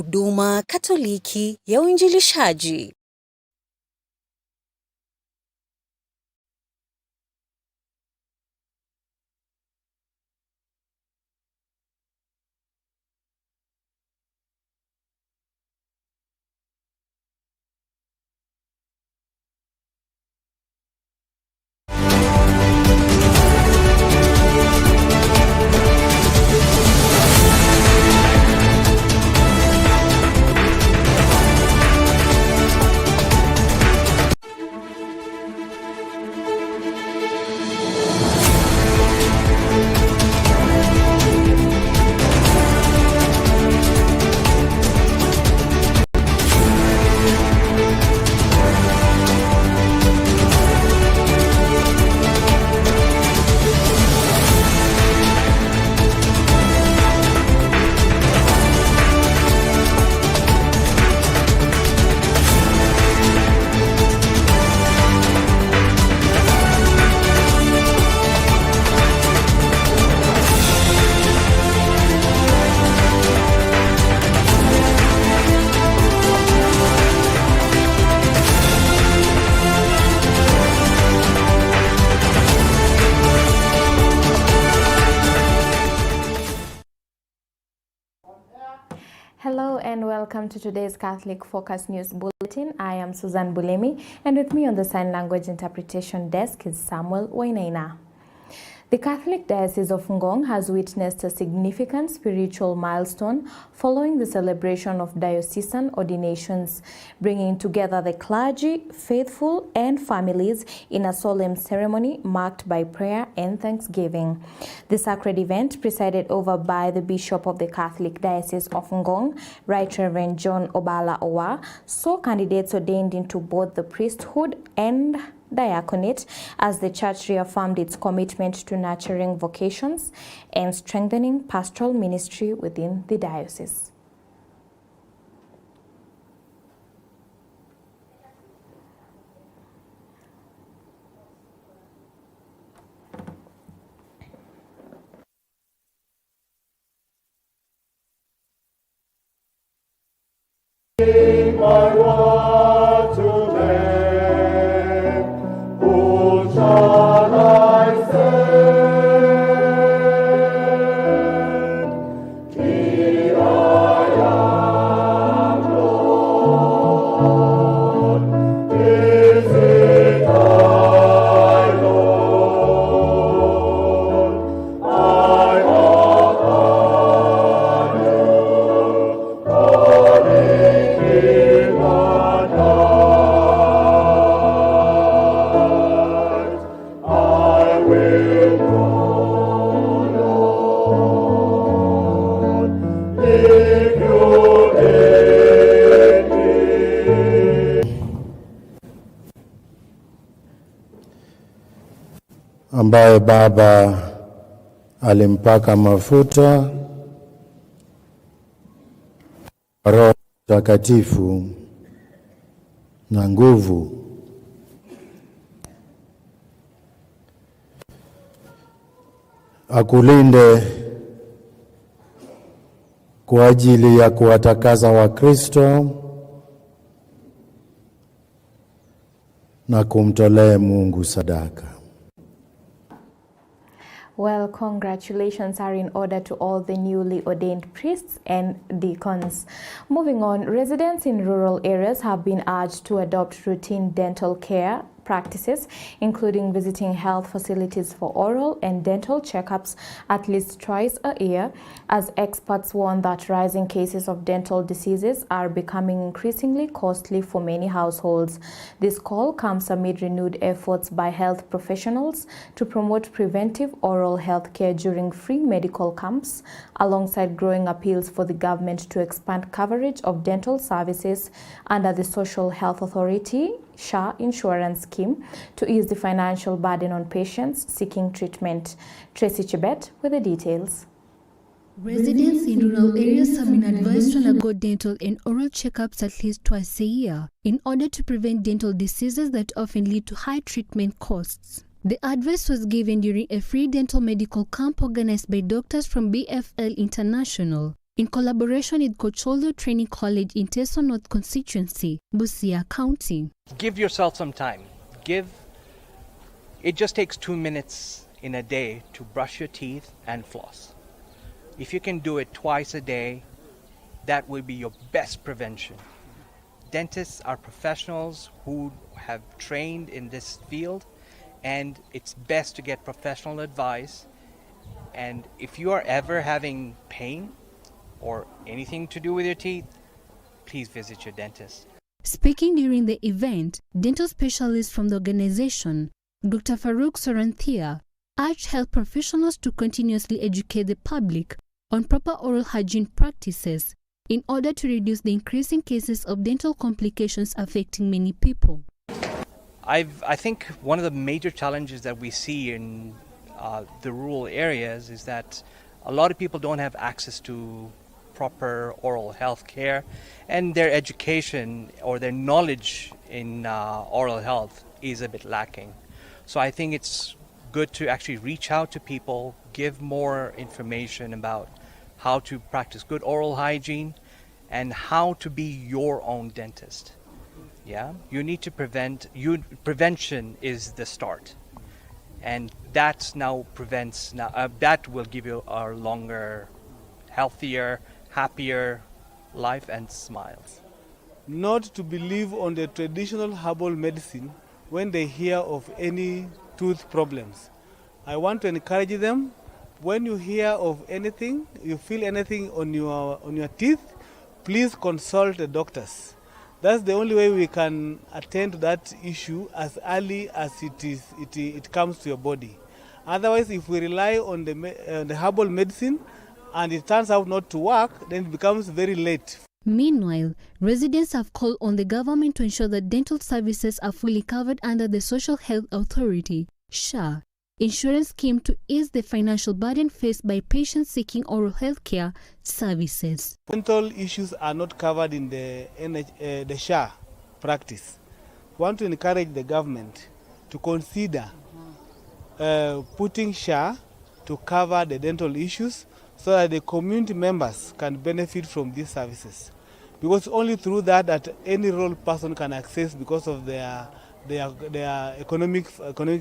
Huduma Katoliki ya Uinjilishaji. Hello and welcome to today's Catholic Focus News Bulletin. I am Susan Bulemi, and with me on the Sign Language Interpretation Desk is Samuel Wainaina. The Catholic Diocese of Ngong has witnessed a significant spiritual milestone following the celebration of diocesan ordinations, bringing together the clergy, faithful, and families in a solemn ceremony marked by prayer and thanksgiving. The sacred event, presided over by the Bishop of the Catholic Diocese of Ngong, Right Reverend John Obala Owa, saw candidates ordained into both the priesthood and diaconate as the church reaffirmed its commitment to nurturing vocations and strengthening pastoral ministry within the diocese. ambaye Baba alimpaka mafuta Roho Mtakatifu na nguvu. Akulinde kwa ajili ya kuwatakasa Wakristo na kumtolea Mungu sadaka. Well, congratulations are in order to all the newly ordained priests and deacons. Moving on, residents in rural areas have been urged to adopt routine dental care practices, including visiting health facilities for oral and dental checkups at least twice a year, as experts warn that rising cases of dental diseases are becoming increasingly costly for many households. This call comes amid renewed efforts by health professionals to promote preventive oral health care during free medical camps, alongside growing appeals for the government to expand coverage of dental services under the Social Health Authority SHA insurance scheme to ease the financial burden on patients seeking treatment. Tracy Chibet with the details. Residents in rural areas have been advised to undergo dental and oral checkups at least twice a year in order to prevent dental diseases that often lead to high treatment costs. The advice was given during a free dental medical camp organized by doctors from BFL International. in collaboration with Kocholdo Training College in Teso North Constituency, Busia County. Give yourself some time. It just takes 2 minutes in a day to brush your teeth and floss. If you can do it twice a day, that will be your best prevention. Dentists are professionals who have trained in this field, and it's best to get professional advice. And if you are ever having pain or anything to do with your teeth, please visit your dentist. Speaking during the event, dental specialists from the organization, Dr. Farouk Soranthia, urged health professionals to continuously educate the public on proper oral hygiene practices in order to reduce the increasing cases of dental complications affecting many people. I think one of the major challenges that we see in the rural areas is that a lot of people don't have access to proper oral health care, and their education or their knowledge in oral health is a bit lacking. So I think it's good to actually reach out to people, give more information about how to practice good oral hygiene and how to be your own dentist. Yeah, you need to prevention is the start, and that will give you a longer, healthier, happier life and smiles. Not to believe on the traditional herbal medicine when they hear of any tooth problems. I want to encourage them, when you hear of anything, you feel anything on your teeth, please consult the doctors. That's the only way we can attend to that issue as early as it comes to your body. Otherwise, if we rely on the herbal medicine and it turns out not to work, then it becomes very late. Meanwhile, residents have called on the government to ensure that dental services are fully covered under the Social Health Authority, SHA, insurance scheme to ease the financial burden faced by patients seeking oral health care services. Dental issues are not covered in the SHA practice. We want to encourage the government to consider putting SHA to cover the dental issues so that the community members can benefit from these services. Because only through that any rural person can access because of their economic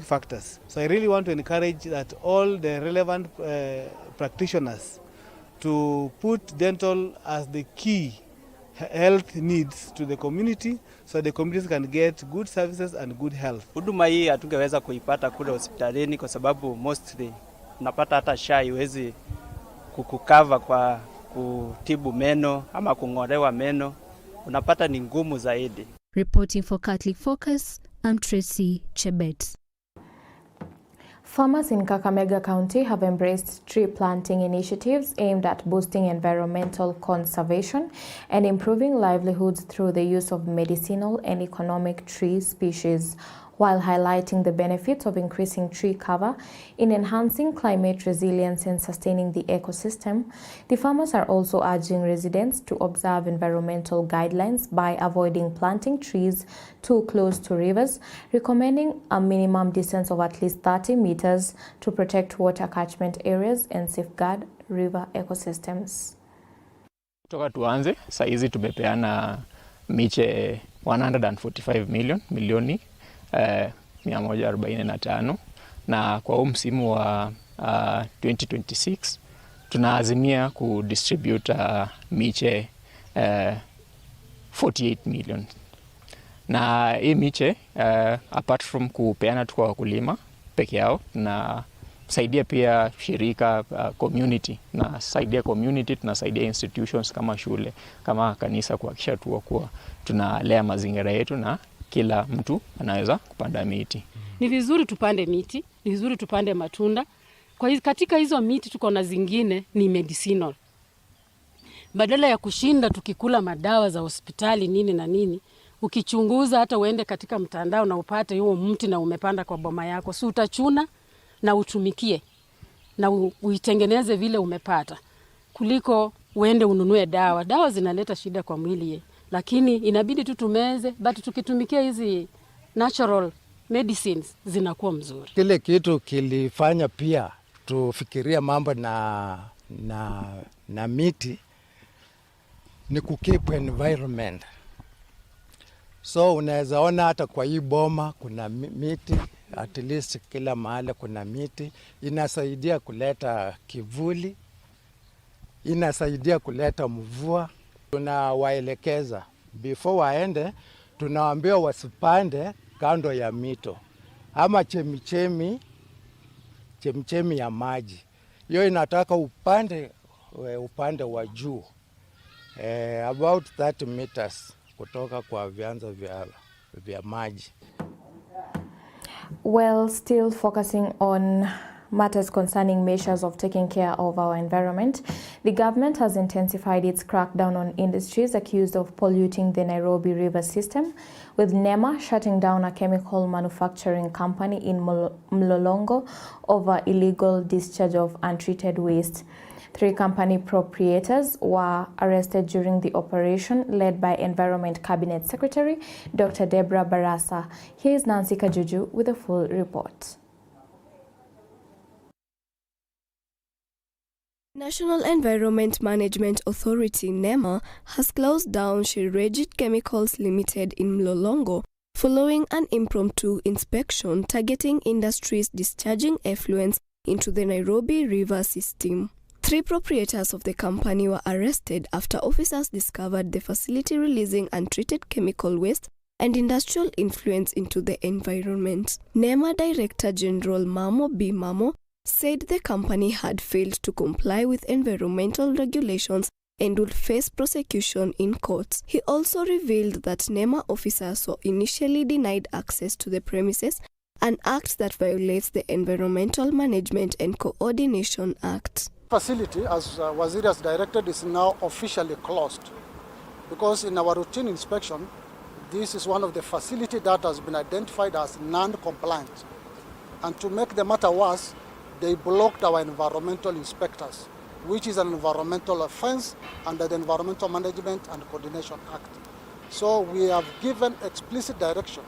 factors. So I really want to encourage that all the relevant practitioners to put dental as the key health needs to the community so the communities can get good services and good health. Huduma hii hatungeweza kuipata kule hospitalini kwa sababu mostly unapata hata SHA iwezi kukukava kwa kutibu meno ama kung'olewa meno, unapata ni ngumu zaidi. Reporting for Catholic Focus, I'm Tracy Chebet. Farmers in Kakamega County have embraced tree planting initiatives aimed at boosting environmental conservation and improving livelihoods through the use of medicinal and economic tree species, while highlighting the benefits of increasing tree cover in enhancing climate resilience and sustaining the ecosystem. The farmers are also urging residents to observe environmental guidelines by avoiding planting trees too close to rivers, recommending a minimum distance of at least 30 meters to protect water catchment areas and safeguard river ecosystems. Toka tuanze, saizi tumepeana miche 145 milioni 145, na kwa huu msimu wa 2026 tunaazimia kudistribute miche 48 million. Na hii miche apart from kupeana tu kwa wakulima peke yao, na saidia pia shirika community, na saidia community, tunasaidia institutions kama shule, kama kanisa, kuhakikisha tu kuwa tunalea mazingira yetu na kila mtu anaweza kupanda miti. Ni vizuri tupande miti, ni vizuri tupande matunda. Katika hizo miti tuko na zingine ni medicinal. Badala ya kushinda tukikula madawa za hospitali nini na nini, ukichunguza hata uende katika mtandao na upate huo mti na umepanda kwa boma yako, si utachuna na utumikie na uitengeneze vile umepata, kuliko uende ununue dawa. Dawa zinaleta shida kwa mwili, lakini inabidi tutumeze, but tukitumikia hizi natural medicines zinakuwa mzuri. Kile kitu kilifanya pia tufikiria mambo na miti ni kukeep environment. So unaweza ona hata kwa hii boma kuna miti, at least kila mahali kuna miti. Inasaidia kuleta kivuli, inasaidia kuleta mvua. Tunawaelekeza before waende, tunawaambia wasipande kando ya mito ama chemichemi ya maji. Hiyo inataka upande wa juu, about 30 meters kutoka kwa vyanzo vya maji. Well, still focusing on matters concerning measures of taking care of our environment, the government has intensified its crackdown on industries accused of polluting the Nairobi River system, with NEMA shutting down a chemical manufacturing company in Mlolongo over illegal discharge of untreated waste. 3 company proprietors were arrested during the operation led by Environment Cabinet Secretary Dr. Deborah Barasa. Here is Nancy Kajuju with a full report. National Environment Management Authority (NEMA) has closed down Shirejit Chemicals Limited in Mlolongo following an impromptu inspection targeting industries discharging effluents into the Nairobi River system. 3 proprietors of the company were arrested after officers discovered the facility releasing untreated chemical waste and industrial influence into the environment. NEMA Director General Mamo B. Mamo said the company had failed to comply with environmental regulations and would face prosecution in courts. He also revealed that NEMA officers were initially denied access to the premises, an act that violates the Environmental Management and Coordination Act. Facility, as Waziri has directed, is now officially closed because in our routine inspection, this is one of the facilities that has been identified as non-compliant. And to make the matter worse, they blocked our environmental inspectors, which is an environmental offense under the Environmental Management and Coordination Act. So we have given explicit direction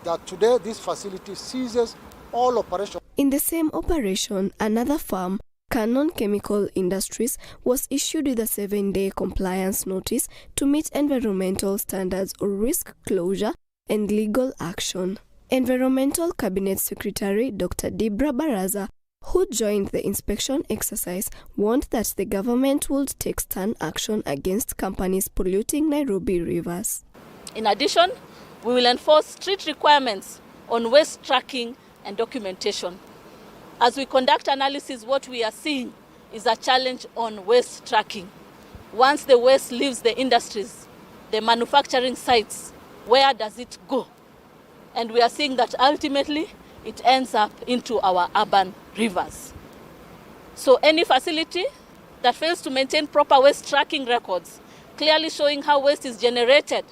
that today this facility ceases all operations. In the same operation, another firm, Canon Chemical Industries, was issued with a 7-day compliance notice to meet environmental standards or risk closure and legal action. Environmental Cabinet Secretary Dr. Deborah Barasa, who joined the inspection exercise, warned that the government would take stern action against companies polluting Nairobi rivers. In addition, we will enforce strict requirements on waste tracking and documentation. As we conduct analysis, what we are seeing is a challenge on waste tracking. Once the waste leaves the industries, the manufacturing sites, where does it go? And we are seeing that ultimately it ends up into our urban rivers. So any facility that fails to maintain proper waste tracking records, clearly showing how waste is generated,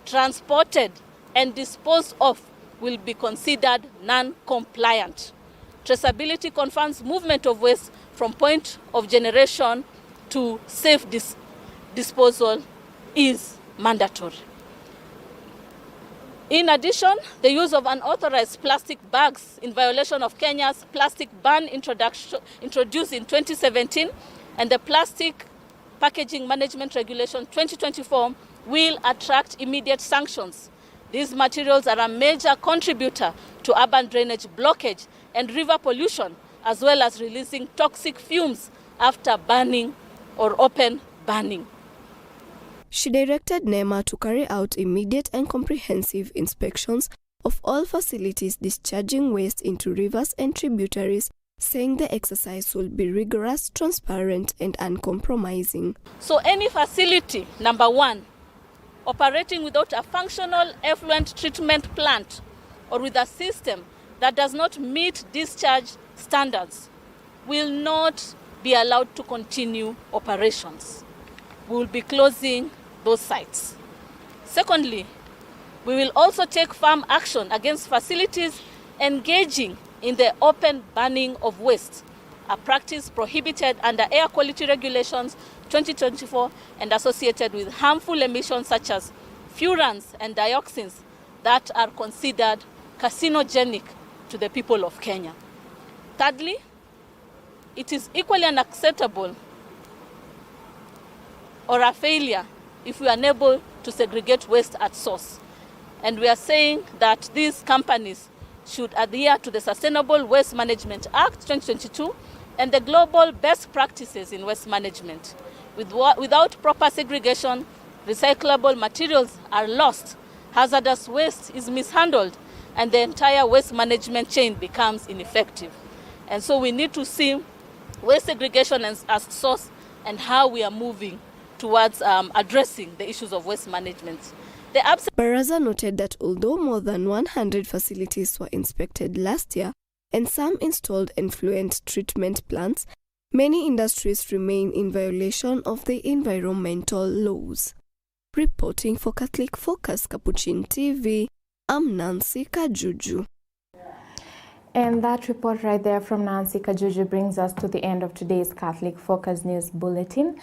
transported, and disposed of, will be considered non-compliant. Traceability confirms movement of waste from point of generation to safe disposal is mandatory. In addition, the use of unauthorized plastic bags in violation of Kenya's plastic ban introduced in 2017 and the Plastic Packaging Management Regulation 2024 will attract immediate sanctions. These materials are a major contributor to urban drainage blockage and river pollution, as well as releasing toxic fumes after burning or open burning. She directed NEMA to carry out immediate and comprehensive inspections of all facilities discharging waste into rivers and tributaries, saying the exercise will be rigorous, transparent, and uncompromising. So any facility, number 1, operating without a functional effluent treatment plant or with a system that does not meet discharge standards will not be allowed to continue operations. We will be closing those sites. Secondly, we will also take firm action against facilities engaging in the open burning of waste, a practice prohibited under Air Quality Regulations 2024 and associated with harmful emissions such as furans and dioxins that are considered carcinogenic to the people of Kenya. Thirdly, it is equally unacceptable or a failure if we are unable to segregate waste at source. And we are saying that these companies should adhere to the Sustainable Waste Management Act 2022 and the global best practices in waste management. Without proper segregation, recyclable materials are lost, hazardous waste is mishandled, and the entire waste management chain becomes ineffective. And so we need to see waste segregation as source and how we are moving towards addressing the issues of waste management. Baraza noted that although more than 100 facilities were inspected last year and some installed effluent treatment plants, many industries remain in violation of the environmental laws. Reporting for Catholic Focus Capuchin TV, I'm Nancy Kajuju. And that report right there from Nancy Kajuju brings us to the end of today's Catholic Focus News Bulletin.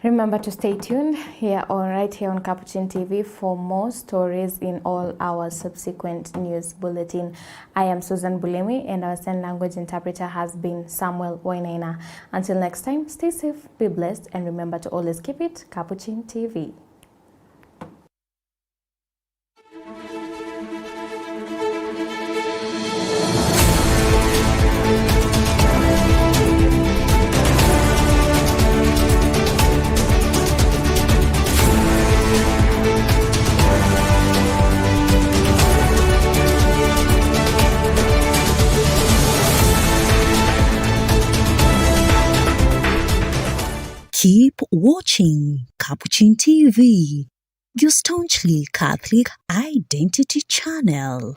Remember to stay tuned right here on Capuchin TV for more stories in all our subsequent news bulletin. I am Susan Bulemi, and our sign language interpreter has been Samuel Wainaina. Until next time, stay safe, be blessed, and remember to always keep it Capuchin TV. Keep watching Capuchin TV, your staunchly Catholic identity channel.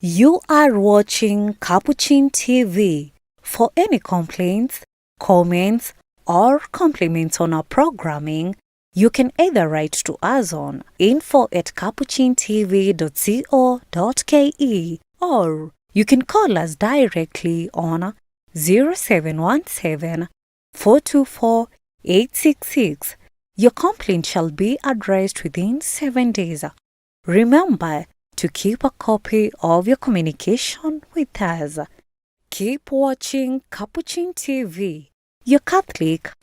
You are watching Capuchin TV. For any complaints, comments, or compliments on our programming, you can either write to us on info@capuchintv.co.ke or you can call us directly on 0717 424 866. Your complaint shall be addressed within 7 days. Remember to keep a copy of your communication with us. Keep watching Capuchin TV, your Catholic